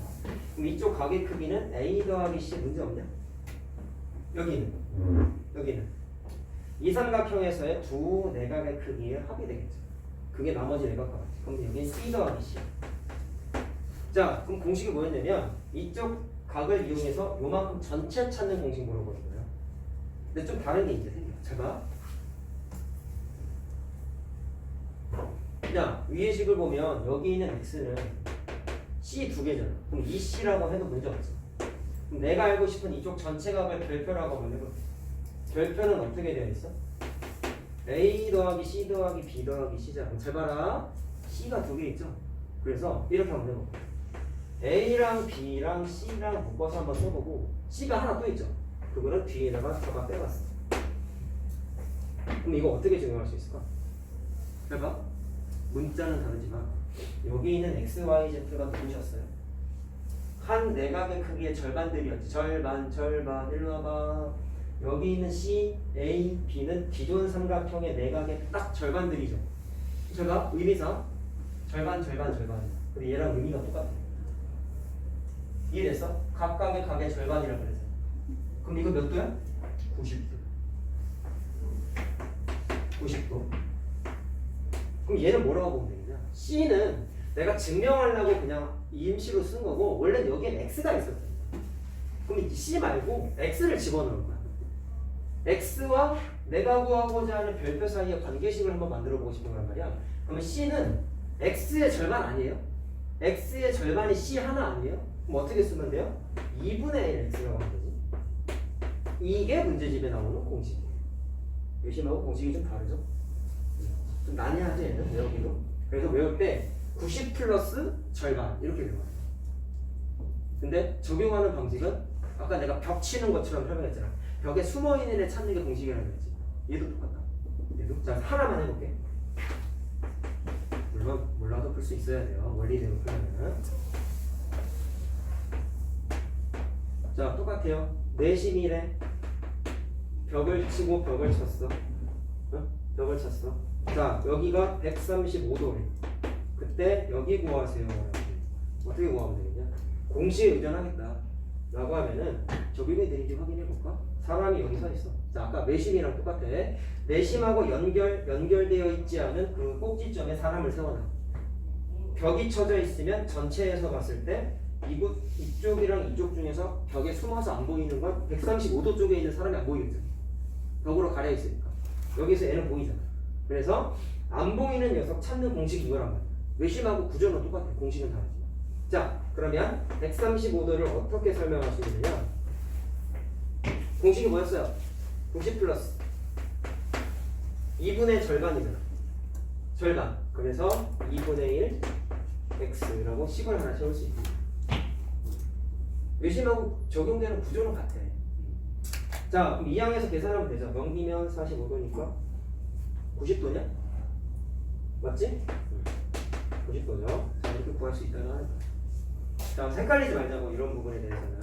그럼 이쪽 각의 크기는 A 더하기 C 문제 없냐? 여기는 이 삼각형에서의 두 내각의 크기의 합이 되겠죠. 그게 나머지 내각과 같지. 그럼 여기 C 더하기 C. 자, 그럼 공식이 뭐였냐면 이쪽 각을 이용해서 요만큼 전체 찾는 공식 물어보는 거예요. 근데 좀 다른 게 이제 생겨. 잘 봐. 자, 위의 식을 보면 여기 있는 x는 c 두 개잖아. 그럼 이 c라고 해도 문제 없어. 그럼 내가 알고 싶은 이쪽 전체 각을 별표라고 하면 해볼게. 별표는 어떻게 되어 있어? a 더하기 c 더하기 b 더하기 c잖아. 그럼 잘 봐라. c가 두 개 있죠. 그래서 이렇게 한번 해볼게. A랑 B랑 C랑 묶어서 한번 써보고 C가 하나 또 있죠. 그거는 뒤에다가 저가 빼봤어. 그럼 이거 어떻게 증명할 수 있을까? 해봐. 문자는 다르지만 여기 있는 X, Y, Z가 누구셨어요? 한 내각의 크기의 절반들이었지. 절반 일로 와봐. 여기 있는 C, A, B는 기존 삼각형의 내각의 딱 절반들이죠. 제가 의미상 절반 근데 얘랑 의미가 똑같아. 이해됐어? 각각의 각의 절반이라고 그랬어. 그럼 이거 몇 도야? 90도. 그럼 얘는 뭐라고 보면 되느냐? C는 내가 증명하려고 그냥 임시로 쓴 거고 원래는 여기엔 X가 있었어. 그럼 이 C 말고 X를 집어넣을 거야. X와 내가 구하고자 하는 별표 사이의 관계식을 한번 만들어 보고 싶은 거란 말이야. 그러면 C는 X의 절반 아니에요? X의 절반이 C 하나 아니에요? 그럼 어떻게 쓰면 돼요? 2분의 1 X라고 하면 되지. 이게 문제집에 나오는 공식이에요. 외심하고 공식이 좀 다르죠? 좀 난해하지 얘는 외우기도. 그래서 외울 때 90 플러스 절반 이렇게 외워요. 근데 적용하는 방식은 아까 내가 벽 치는 것처럼 설명했잖아. 벽에 숨어있는 애 찾는 게 공식이라고 했지. 얘도 똑같다. 얘도. 자, 하나만 해볼게. 물론 몰라도 풀 수 있어야 돼요. 원리대로 풀려면. 자, 똑같아요. 내심이래. 벽을 치고 벽을 쳤어. 벽을 쳤어. 자, 여기가 135도래. 그때 여기 구하세요. 어떻게 구하면 되겠냐? 공식에 의존하겠다. 라고 하면은 적용이 되는지 확인해 볼까? 사람이 여기 서 있어. 자, 아까 내심이랑 똑같아. 내심하고 연결되어 있지 않은 그 꼭지점에 사람을 세워놔. 벽이 쳐져 있으면 전체에서 봤을 때 이쪽이랑 이쪽 중에서 벽에 숨어서 안 보이는 건 135도 쪽에 있는 사람이 안 보이겠죠. 벽으로 가려 있으니까. 여기서 얘는 보이잖아. 그래서 안 보이는 녀석 찾는 공식이 이거란 말이야. 외심하고 구조는 똑같아. 공식은 다르지만. 자, 그러면 135도를 어떻게 설명할 수 있느냐? 공식이 뭐였어요? 90 플러스 2분의 절반이잖아. 절반. 그래서 2분의 1 x라고 식을 하나 세울 수 있고. 외심하고 적용되는 구조는 같아. 자, 그럼 이 항에서 계산하면 되죠. 넘기면 45도니까 90도냐? 맞지? 90도죠. 자, 이렇게 구할 수 있다는 거야. 자, 헷갈리지 말자고, 이런 부분에 대해서는.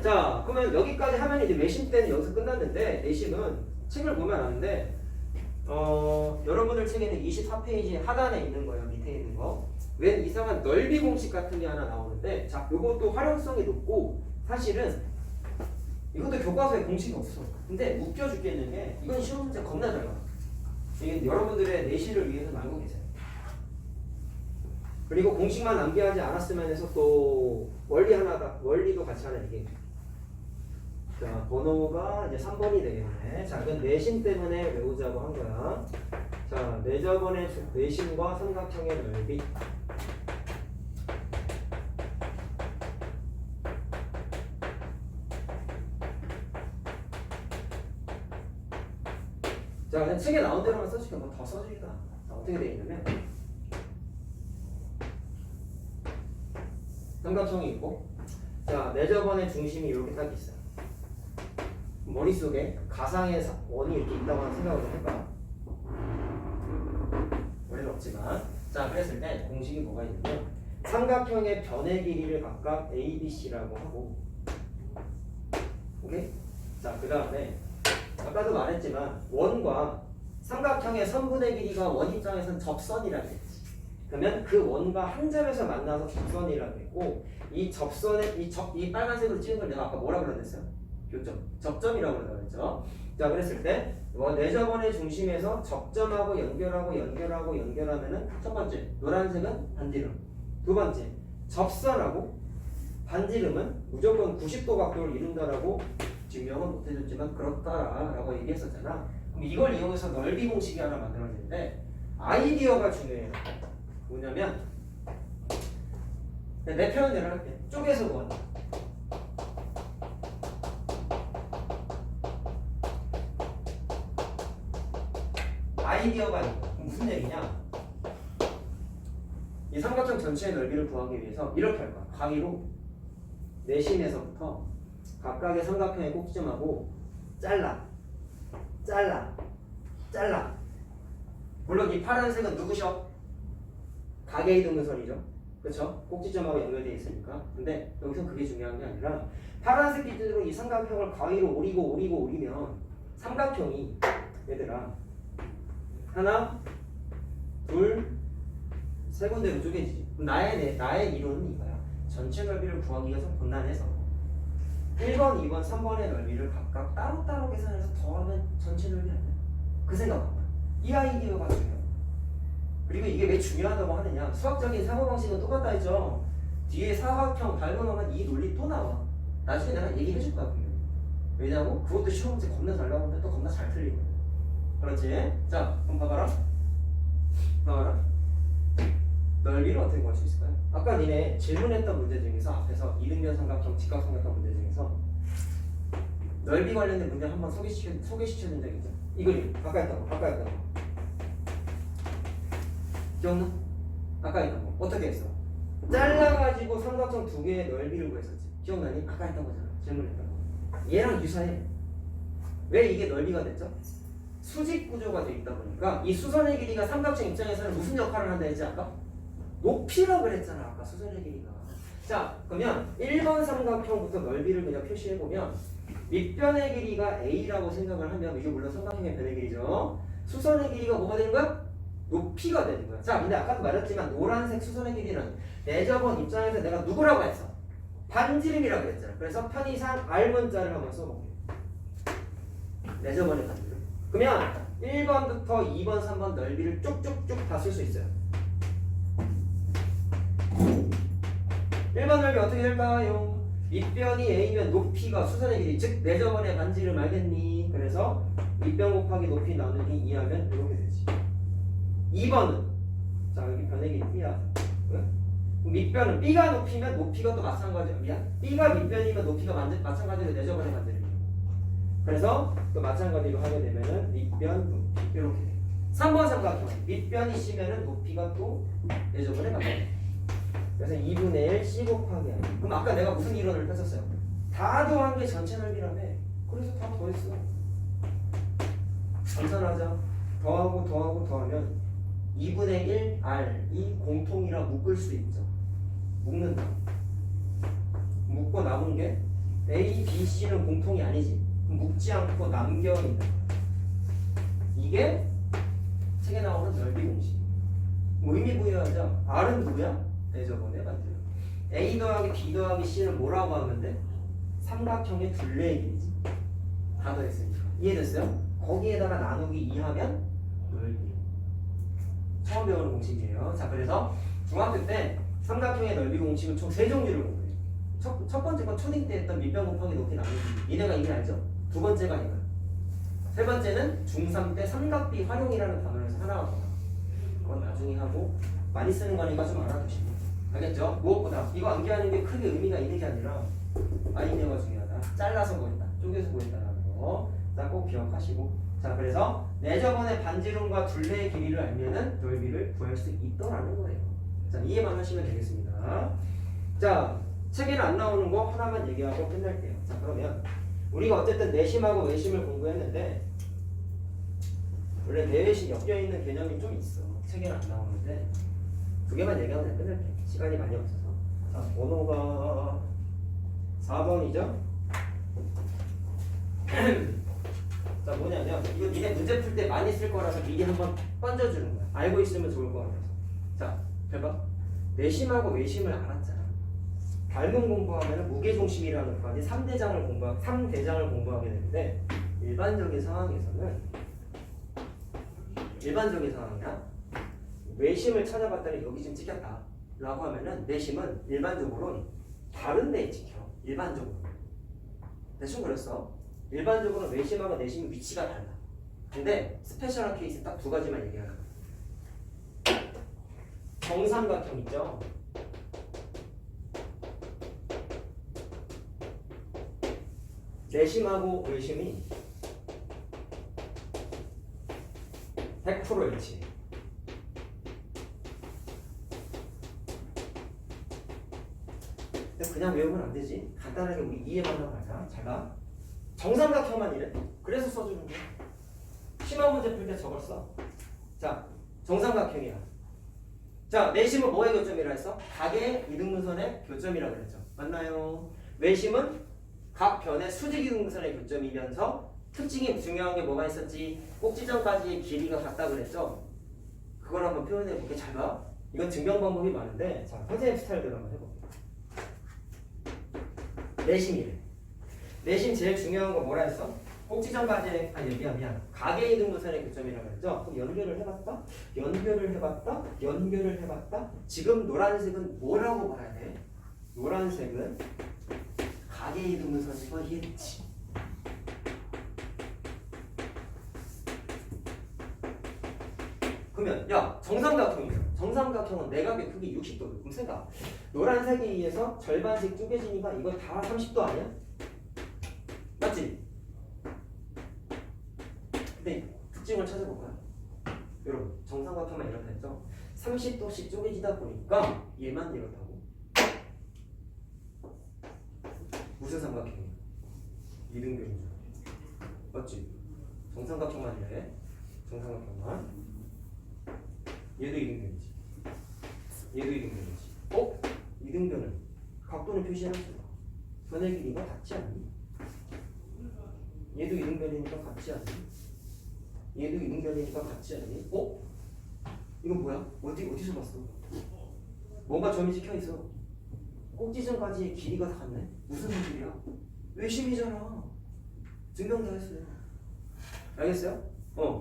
자, 그러면 여기까지 하면 이제 외심 때는 여기서 끝났는데, 내심은 책을 보면 아는데, 여러분들 책에는 24페이지 하단에 있는 거예요. 밑에 있는 거. 웬 이상한 넓이 공식 같은 게 하나 나오는데, 자, 요것도 활용성이 높고, 사실은 이것도 교과서에 공식이 없어. 근데 웃겨 죽겠는 게, 이건 시험 문제 겁나 잘 나와. 이게 여러분들의 내실을 위해서 알고 계세요. 그리고 공식만 남기하지 않았으면 해서 또 원리도 같이 하나 얘기해. 자, 번호가 이제 3번이 되겠네. 자, 이건 내심 때문에 외우자고 한 거야. 자, 내저번의 내심과 삼각형의 넓이. 자, 그냥 책에 나온 대로만 써줄게. 뭐 더 써주기다. 자, 어떻게 되어 있냐면 삼각형이 있고, 자, 내저번의 중심이 이렇게 딱 있어요. 머릿속에 가상의 원이 이렇게 있다고 생각을 해봐. 원래는 없지만. 자, 그랬을 때 공식이 뭐가 있냐면 삼각형의 변의 길이를 각각 A, B, C라고 하고, 오케이? 자, 그 다음에 아까도 말했지만 원과 삼각형의 선분의 길이가 원 입장에서는 접선이라고 했지. 그러면 그 원과 한 점에서 만나서 접선이라고 했고, 이 접선의 이 빨간색으로 찍은 걸 내가 아까 뭐라 그랬어요? 교점, 접점이라고 그랬죠. 자, 그랬을 때 내저번의 중심에서 접점하고 연결하면은 첫 번째 노란색은 반지름, 두 번째 접선하고 반지름은 무조건 90도 각도를 이룬다라고 증명은 못 해줬지만 그렇다라고 얘기했었잖아. 그럼 이걸 이용해서 넓이 공식이 하나 만들어지는데 아이디어가 중요해요. 뭐냐면 내 표현대로 할게. 쪼개서 구한다. 아이디어가 있다. 무슨 얘기냐? 이 삼각형 전체의 넓이를 구하기 위해서 이렇게 할 거야. 가위로 내심에서부터 각각의 삼각형의 꼭지점하고 잘라. 물론 이 파란색은 누구셔? 가계의 등분선이죠. 그렇죠? 꼭지점하고 연결되어 있으니까. 근데 여기서 그게 중요한 게 아니라 파란색 기준으로 이 삼각형을 가위로 오리면 삼각형이 얘들아 하나, 둘, 세 군데로 쪼개지지. 그럼 나의 이론은 이거야. 전체 넓이를 구하기 위해서 분란해서 1번, 2번, 3번의 넓이를 각각 따로따로 계산해서 더하면 전체 넓이 아니야. 그 생각한 거야. 이 아이디어가 중요해. 그리고 이게 왜 중요하다고 하느냐? 수학적인 사고방식은 똑같다 했죠. 뒤에 사각형 밟아놓으면 이 논리 또 나와. 나중에 내가 얘기해 줄 거야. 분명히. 왜냐고? 그것도 시험 문제 겁나 잘 나오는데 또 겁나 잘 틀리거든. 그렇지? 자, 그럼 봐봐라. 넓이를 어떻게 구할 수 있을까요? 아까 니네 질문했던 문제 중에서 앞에서 이등변 삼각형, 직각삼각형 문제 중에서 넓이 관련된 문제 한번 소개시켜준 적 있죠? 이 그림 아까 했던 거 기억나? 아까 했던 거 어떻게 했어? 잘라가지고 삼각형 두 개의 넓이를 구했었지. 기억나니? 아까 했던 거잖아. 질문했던 거. 얘랑 유사해. 왜 이게 넓이가 됐죠? 수직 구조가 되어 있다 보니까 이 수선의 길이가 삼각형 입장에서는 무슨 역할을 한다 했지 아까? 높이라 그랬잖아 아까 수선의 길이가. 자 그러면 1번 삼각형부터 넓이를 그냥 표시해보면 밑변의 길이가 A라고 생각을 하면 이게 물론 삼각형의 변의 길이죠. 수선의 길이가 뭐가 되는 거야? 높이가 되는 거야. 자 근데 아까도 말했지만 노란색 수선의 길이는 내접원 입장에서 내가 누구라고 했어? 반지름이라고 했잖아. 그래서 편의상 R 문자를 한번 써볼게. 내접원의 반지름. 그러면 1번부터 2번, 3번 넓이를 쭉쭉쭉 다 쓸 수 있어요. 1번 넓이 어떻게 될까요? 밑변이 A면 높이가 수선의 길이 즉 내접원의 반지름 알겠니? 그래서 밑변 곱하기 높이 나누기 2하면 이렇게 되지. 2번은 자 여기 변의 길이 B야. 밑변은 B가 높이면 높이가 또 마찬가지야. 미안. B가 밑변이면 높이가 마찬가지로 내접원의 반지름이야. 그래서 또 마찬가지로 하게 되면은 밑변 높이 이렇게 돼. 3번 삼각형 밑변이 C면은 높이가 또 내접원의 반지름. 그래서 2분의 1 C 곱하기 R. 그럼 아까 내가 무슨 이론을 뺐었어요? 다 더한 게 전체 넓이라며. 그래서 다 더했어. 감산하자. 더하고 더하면 2분의 1 R이 공통이라 묶을 수 있죠. 묶는다. 묶고 남은 게 A, B, C는 공통이 아니지. 묶지 않고 남겨있는 거야. 이게 책에 나오는 넓이 공식. 뭐 의미 부여하자. R은 누구야? 내접원의 반지름. A 더하기 B 더하기 C는 뭐라고 하면 돼? 삼각형의 둘레의 길이지. 다 더했으니까. 이해됐어요? 거기에다가 나누기 2 하면 넓이. 처음 배우는 공식이에요. 자 그래서 중학교 때 삼각형의 넓이 공식은 총 3종류를 공부해요. 첫 번째 건 초딩 때 했던 밑변 곱하기 높이 나누기. 얘네가 이미 알죠? 두 번째가 이거. 세 번째는 중3 때 삼각비 활용이라는 단어에서 하나가 더 나와. 그건 나중에 하고 많이 쓰는 거니까 좀 알아두시고. 알겠죠? 무엇보다 이거 암기하는 게 크게 의미가 있는 게 아니라 아이디어가 중요하다. 잘라서 보인다. 쪼개서 보인다라는 거. 자, 꼭 기억하시고. 자, 그래서 내접원의 반지름과 둘레의 길이를 알면은 넓이를 구할 수 있더라는 거예요. 자, 이해만 하시면 되겠습니다. 자, 책에는 안 나오는 거 하나만 얘기하고 끝낼게요. 자, 그러면 우리가 어쨌든 내심하고 외심을 공부했는데 원래 내외심 엮여 있는 개념이 좀 있어. 책에는 안 나오는데 두 개만 얘기하면 그냥 끝낼게. 시간이 많이 없어서. 자, 번호가 4번이죠? 자, 뭐냐면 이거 니네 문제 풀 때 많이 쓸 거라서 미리 한번 던져주는 거야. 알고 있으면 좋을 것 같아서. 자, 해봐. 내심하고 외심을 알았잖아. 닮음 공부하면 무게중심이라는 거까지 3대장을 공부하게 되는데 일반적인 상황이야. 외심을 찾아봤더니 여기 지금 찍혔다 라고 하면은 내심은 일반적으로는 다른 데에 찍혀. 일반적으로. 대충 그랬어. 일반적으로 외심하고 내심의 위치가 달라. 근데 스페셜한 케이스 딱 두 가지만 얘기하는 거야. 정삼각형 있죠? 내심하고 외심이 100% 일치해. 그냥 외우면 안 되지. 간단하게 우리 이해만 하고 가자. 잘 봐. 정삼각형만 이래. 그래서 써주는 거야. 심화 문제 풀 때 저걸 써. 자, 정삼각형이야. 자, 내심은 뭐의 교점이라 했어? 각의 이등분선의 교점이라 그랬죠. 맞나요? 외심은 각 변의 수직 이등분선의 교점이면서 특징이 중요한 게 뭐가 있었지? 꼭지점까지의 길이가 같다 그랬죠? 그걸 한번 표현해 볼게. 잘 봐. 이건 증명 방법이 많은데, 자, 선생님 스타일대로 한번 해볼게. 내심이래. 내심 제일 중요한 거 뭐라 했어? 꼭지점까지의, 미안. 각의 이등분선의 교점이라고 그랬죠? 그럼 연결을 해봤다. 지금 노란색은 뭐라고 말해야 돼? 노란색은 각의 이등분선이고 이해됐지? 그러면 야 정삼각형이야. 정삼각형은 내각의 크기 60도. 그럼 생각. 노란색에 의해서 절반씩 쪼개지니까 이거 다 30도 아니야? 맞지? 근데 특징을 찾아볼까요? 여러분 정삼각형만 이렇게 했죠? 30도씩 쪼개지다 보니까 얘만 이렇다고. 무슨 삼각형이야? 이등변이죠. 맞지? 정삼각형만 이래. 정삼각형만. 얘도 이등변이지. 얘도 이등변이지. 이등변은 각도는 표시해놨어. 변의 길이가 같지 않니? 얘도 이등변이니까 같지 않니? 얘도 이등변이니까 같지 않니? 이건 뭐야? 어디서 봤어? 뭔가 점이 찍혀있어. 꼭지점까지의 길이가 다 같네? 무슨 길이야? 외심이잖아. 증명 다 했어요. 알겠어요?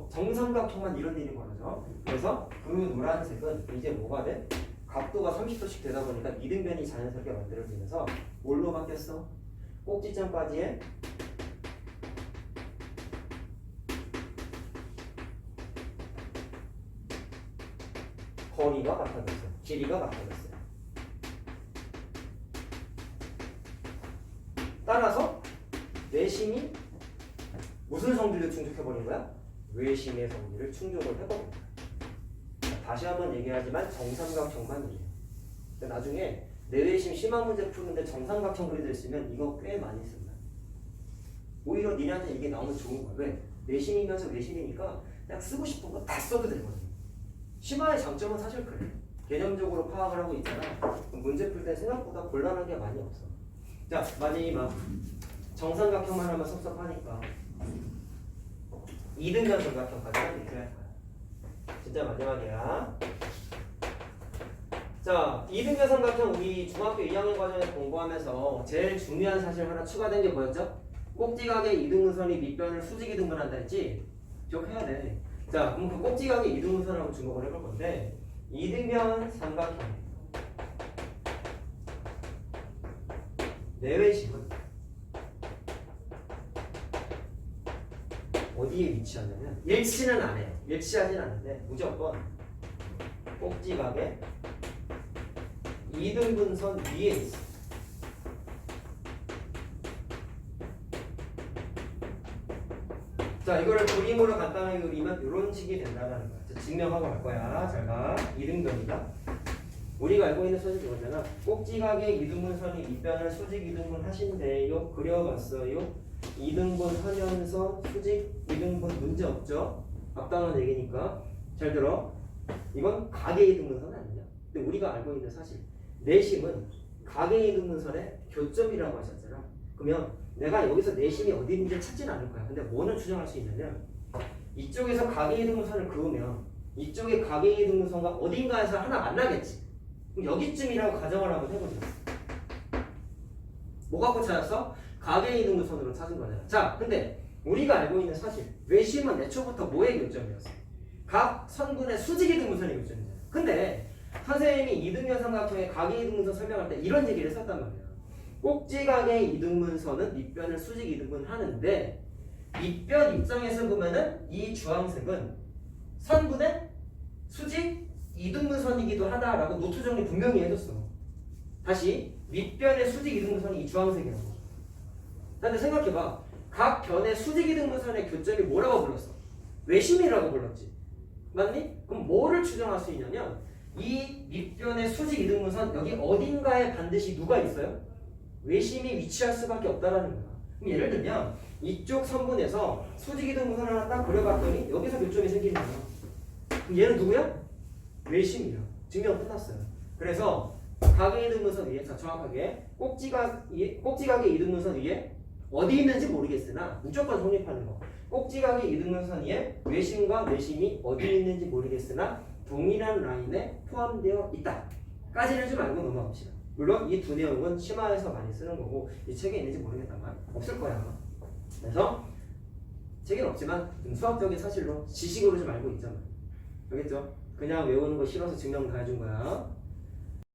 정삼각형만 이런 일이 벌어져. 그래서 그 노란색은 이제 뭐가 돼? 각도가 30도씩 되다 보니까 이등변이 자연스럽게 만들어지면서 뭘로 바뀌었어? 꼭지점까지의 거리가 같아졌어요. 길이가 같아졌어요. 따라서 내심이 무슨 성질을 충족해버린 거야? 외심의 성질을 충족을 해버린 거야. 다시 한번 얘기하지만 정삼각형만 이해요. 나중에 내외심 심한 문제 푸는데 정삼각형 그리들 쓰면 이거 꽤 많이 쓴다. 오히려 니네한테 이게 나오면 좋은 거야. 왜? 내심이면서 외심이니까 그냥 쓰고 싶은 거 다 써도 되거든. 심화의 장점은 사실 그래. 개념적으로 파악을 하고 있잖아. 문제 풀 때 생각보다 곤란한 게 많이 없어. 자, 마지막 정삼각형만 하면 섭섭하니까 이등변 삼각형까지 이렇게 할 거야. 진짜 마지막이야. 자, 이등변 삼각형 우리 중학교 2학년 과정에서 공부하면서 제일 중요한 사실 하나 추가된 게 뭐였죠? 꼭지각의 이등분선이 밑변을 수직 이등분한다 했지? 기억해야 돼. 자, 그럼 그 꼭지각의 이등분선하고 주목을 해볼 건데 이등변 삼각형 내외심은 어디에 위치하냐면 일치는 안 해요. 일치하진 않는데 무조건 꼭지각의 이등분선 위에 있어. 자, 이거를 그림으로 간단하게 그리면 이런 식이 된다는 거야. 자, 증명하고 갈 거야. 잘 봐. 이등변이다. 우리가 알고 있는 소식 이거잖아. 꼭지각의 이등분선이 밑변을 수직 이등분 하신대요. 그려봤어요. 이등분 하면서 수직 이등분 문제 없죠? 앞당한 얘기니까. 잘 들어. 이건 각의 이등분선 아니냐? 근데 우리가 알고 있는 사실 내심은 각의 이등분선의 교점이라고 하셨잖아. 그러면 내가 여기서 내심이 어디 있는지 찾지는 않을 거야. 근데 뭐는 추정할 수 있냐면 이쪽에서 각의 이등분선을 그으면 이쪽에 각의 이등분선과 어딘가에서 하나 만나겠지. 그럼 여기쯤이라고 가정을 한번 해보자. 뭐 갖고 찾았어? 각의 이등분선으로 찾은 거잖아. 자, 근데 우리가 알고 있는 사실 외심은 애초부터 뭐의 교점이었어? 각 선분의 수직 이등분선의 교점이잖아. 근데 선생님이 이등변 삼각형의 각의 이등분선 설명할 때 이런 얘기를 썼단 말이야. 꼭지각의 이등분선은 밑변을 수직 이등분 하는데 밑변 입장에서 보면은 이 주황색은 선분의 수직 이등분선이기도 하다라고 노트 정리 분명히 해줬어. 다시 밑변의 수직 이등분선이 이 주황색이라고. 근데 생각해봐. 각 변의 수직 이등분선의 교점이 뭐라고 불렀어? 외심이라고 불렀지. 맞니? 그럼 뭐를 추정할 수 있냐면 이 밑변의 수직 이등분선 여기 어딘가에 반드시 누가 있어요? 외심이 위치할 수밖에 없다라는 거야. 그럼 예를 들면 이쪽 선분에서 수직 이등분선 하나 딱 그려봤더니 여기서 교점이 생기는 거야. 그럼 얘는 누구야? 외심이야. 증명 끝났어요. 그래서 각의 이등분선 위에 정확하게 꼭지각의 이등분선 위에 어디 있는지 모르겠으나 무조건 성립하는 거. 꼭지각의 이등분선 위에 외심과 내심이 어디 있는지 모르겠으나 동일한 라인에 포함되어 있다. 까지는 좀 알고 넘어갑시다. 물론 이 두 내용은 심화해서 많이 쓰는 거고 이 책에 있는지 모르겠다만 없을 거야 아마. 그래서 책에는 없지만 좀 수학적인 사실로 지식으로 좀 알고 있잖아. 알겠죠? 그냥 외우는 거 싫어서 증명 다 해준 거야.